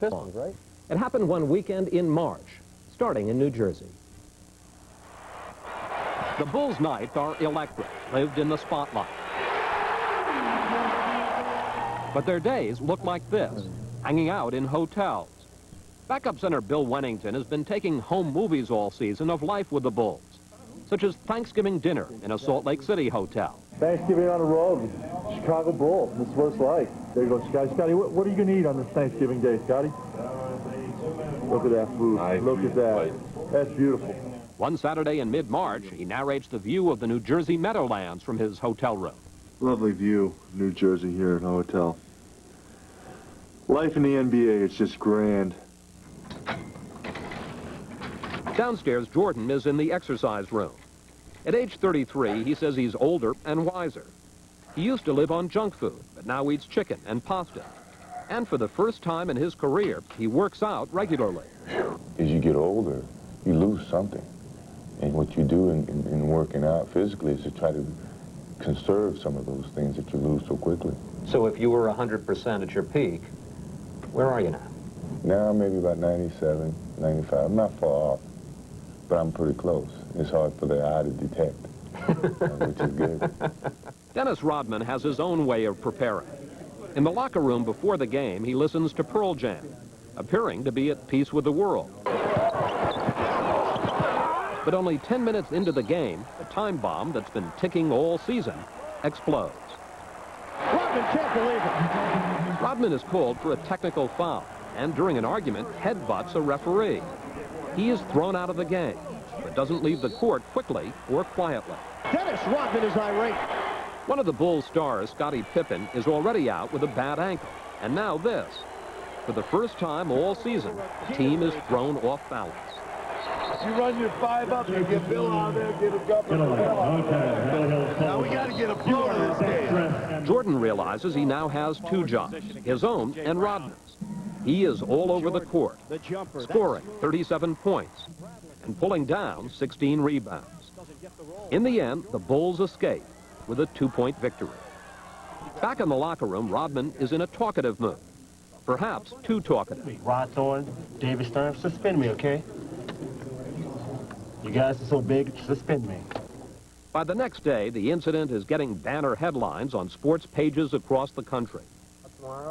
Pistons, right? It happened one weekend in March, starting in New Jersey. The Bulls' nights are electric, lived in the spotlight. But their days look like this, hanging out in hotels. Backup center Bill Wennington has been taking home movies all season of life with the Bulls, such as Thanksgiving dinner in a Salt Lake City hotel. Thanksgiving on the road, Chicago Bulls. This is what it's like. There you go, Scotty. Scotty, what are you going to eat on this Thanksgiving day, Scotty? Look at that food. Look at that. That's beautiful. One Saturday in mid-March, he narrates the view of the New Jersey Meadowlands from his hotel room. Lovely view, New Jersey here in the hotel. Life in the NBA is just grand. Downstairs, Jordan is in the exercise room. At age 33, he says he's older and wiser. He used to live on junk food, but now eats chicken and pasta. And for the first time in his career, he works out regularly. As you get older, you lose something. And what you do in working out physically is to try to conserve some of those things that you lose so quickly. So if you were 100% at your peak, where are you now? Now maybe about 97, 95. I'm not far off, but I'm pretty close. It's hard for the eye to detect, which is good. Dennis Rodman has his own way of preparing. In the locker room before the game, he listens to Pearl Jam, appearing to be at peace with the world. But only 10 minutes into the game, the time bomb that's been ticking all season explodes. Rodman can't believe it. Rodman is called for a technical foul, and during an argument, headbutts a referee. He is thrown out of the game, but doesn't leave the court quickly or quietly. Dennis Rodman is irate. One of the Bulls' stars, Scottie Pippen, is already out with a bad ankle. And now this. For the first time all season, the team is thrown off balance. You run your 5 up, you get Bill out there, get a governor. Now we got to get a flow to this game. Jordan realizes he now has two jobs, his own and Rodman's. He is all over the court, scoring 37 points and pulling down 16 rebounds. In the end, the Bulls escape with a 2-point victory. Back in the locker room, Rodman is in a talkative mood, perhaps too talkative. Rod Thorne, David Stern, suspend me, okay? You guys are so big, suspend me. By the next day, the incident is getting banner headlines on sports pages across the country.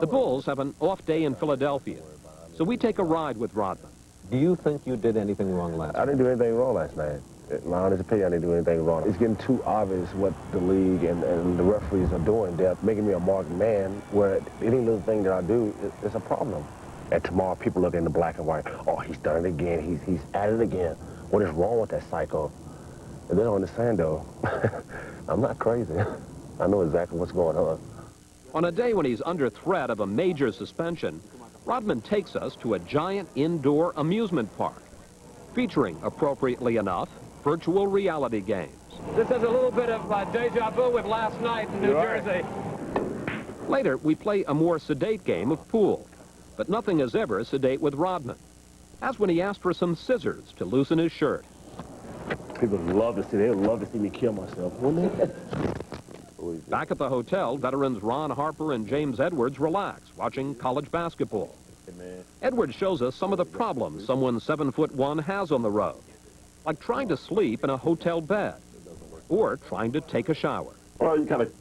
The Bulls have an off day in Philadelphia, so we take a ride with Rodman. Do you think you did anything wrong last night? I didn't do anything wrong last night. In my honest opinion, I didn't do anything wrong. It's getting too obvious what the league and the referees are doing. They're making me a marked man where any little thing that I do is a problem. And tomorrow people look in the black and white. Oh, he's done it again. He's at it again. What is wrong with that psycho? And they don't understand, though. I'm not crazy. I know exactly what's going on. On a day when he's under threat of a major suspension, Rodman takes us to a giant indoor amusement park, featuring, appropriately enough, virtual reality games. This is a little bit of deja vu with last night in New Jersey. Later, we play a more sedate game of pool, but nothing is ever sedate with Rodman, as when he asked for some scissors to loosen his shirt. People love to see, they would love to see me kill myself, wouldn't they? Back at the hotel, veterans Ron Harper and James Edwards relax, watching college basketball. Edwards shows us some of the problems someone 7'1" has on the road, like trying to sleep in a hotel bed or trying to take a shower. Well, you kind of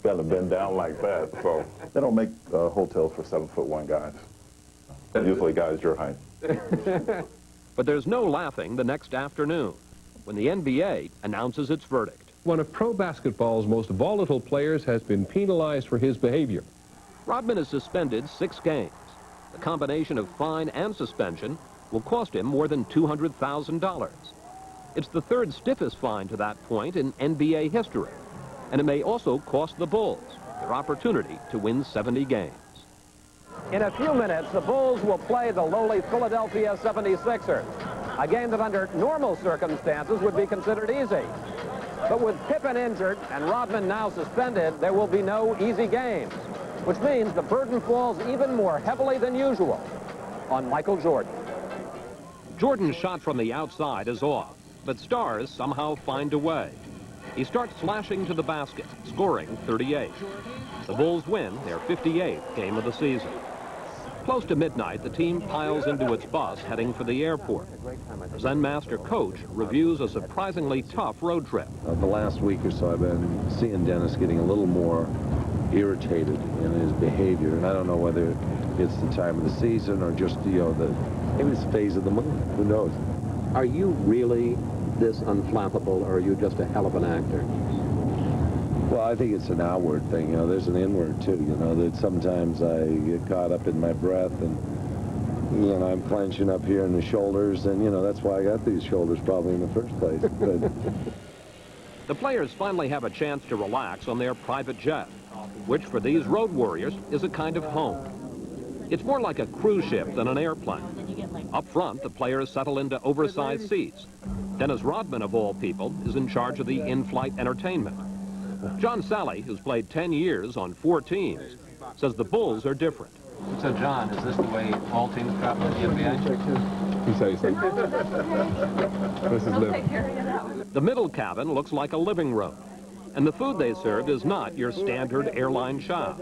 got to bend down like that, so they don't make hotels for 7'1" guys. Usually guys your height. But there's no laughing the next afternoon when the NBA announces its verdict. One of pro basketball's most volatile players has been penalized for his behavior. Rodman is suspended 6 games. The combination of fine and suspension will cost him more than $200,000. It's the third stiffest fine to that point in NBA history, and it may also cost the Bulls their opportunity to win 70 games. In a few minutes, the Bulls will play the lowly Philadelphia 76ers, a game that under normal circumstances would be considered easy. But with Pippen injured and Rodman now suspended, there will be no easy games, which means the burden falls even more heavily than usual on Michael Jordan. Jordan's shot from the outside is off, but stars somehow find a way. He starts slashing to the basket, scoring 38. The Bulls win their 58th game of the season. Close to midnight, the team piles into its bus heading for the airport. The Zen Master coach reviews a surprisingly tough road trip. The last week or so, I've been seeing Dennis getting a little more irritated in his behavior, and I don't know whether it's the time of the season or just, you know, maybe it's the phase of the moon. Who knows? Are you really this unflappable, or are you just a hell of an actor? Well, I think it's an outward thing. You know, there's an inward too. You know, that sometimes I get caught up in my breath, and you know, I'm clenching up here in the shoulders, and you know, that's why I got these shoulders probably in the first place. But The players finally have a chance to relax on their private jet, which for these road warriors is a kind of home. It's more like a cruise ship than an airplane. Up front, the players settle into oversized seats. Dennis Rodman, of all people, is in charge of the in-flight entertainment. John Sally, who's played 10 years on 4 teams, says the Bulls are different. So, John, is this the way all teams travel in the NBA? He says so. This is living. The middle cabin looks like a living room, and the food they served is not your standard airline chow.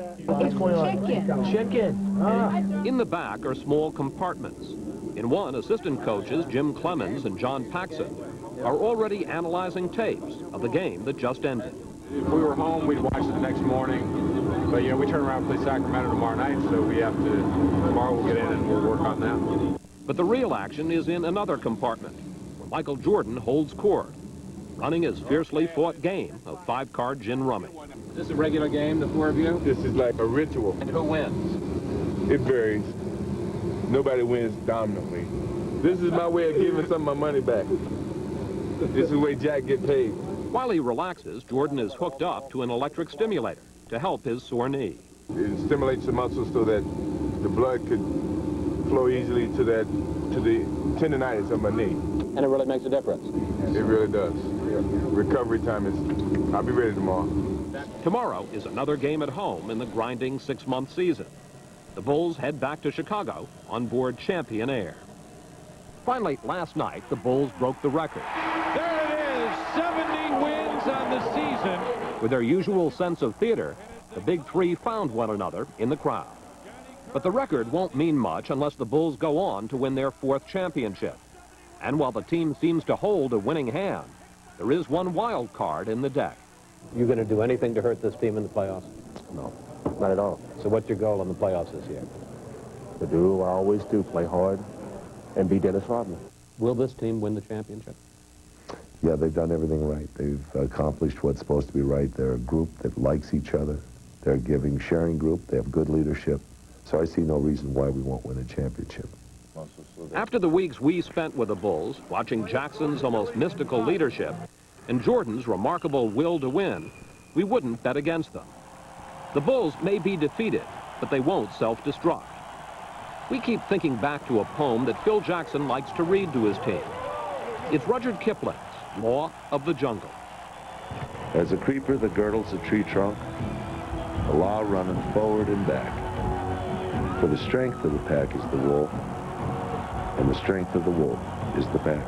Chicken. In the back are small compartments. In one, assistant coaches Jim Clemens and John Paxson are already analyzing tapes of the game that just ended. If we were home, we'd watch it the next morning. But, you know, we turn around and play Sacramento tomorrow night, so we have to, tomorrow we'll get in and we'll work on that. But the real action is in another compartment, where Michael Jordan holds court, running his fiercely fought game of 5-card gin rummy. Is this a regular game, the 4 of you? This is like a ritual. And who wins? It varies. Nobody wins dominantly. This is my way of giving some of my money back. This is the way Jack get paid. While he relaxes, Jordan is hooked up to an electric stimulator to help his sore knee. It stimulates the muscles so that the blood could flow easily to the tendonitis of my knee. And it really makes a difference. It really does. Recovery time is, I'll be ready tomorrow. Tomorrow is another game at home in the grinding 6-month season. The Bulls head back to Chicago on board Champion Air. Finally, last night, the Bulls broke the record. There it is, 70 wins on the season. With their usual sense of theater, the Big Three found one another in the crowd. But the record won't mean much unless the Bulls go on to win their 4th championship. And while the team seems to hold a winning hand, there is one wild card in the deck. You going to do anything to hurt this team in the playoffs? No, not at all. So what's your goal in the playoffs this year? To do what I always do, play hard and be Dennis Rodman. Will this team win the championship? Yeah, they've done everything right. They've accomplished what's supposed to be right. They're a group that likes each other. They're a giving, sharing group. They have good leadership. So I see no reason why we won't win a championship. After the weeks we spent with the Bulls, watching Jackson's almost mystical leadership and Jordan's remarkable will to win, we wouldn't bet against them. The Bulls may be defeated, but they won't self-destruct. We keep thinking back to a poem that Phil Jackson likes to read to his team. It's Rudyard Kipling's Law of the Jungle. As a creeper that girdles a tree trunk, the law running forward and back. For the strength of the pack is the wolf, and the strength of the wolf is the pack.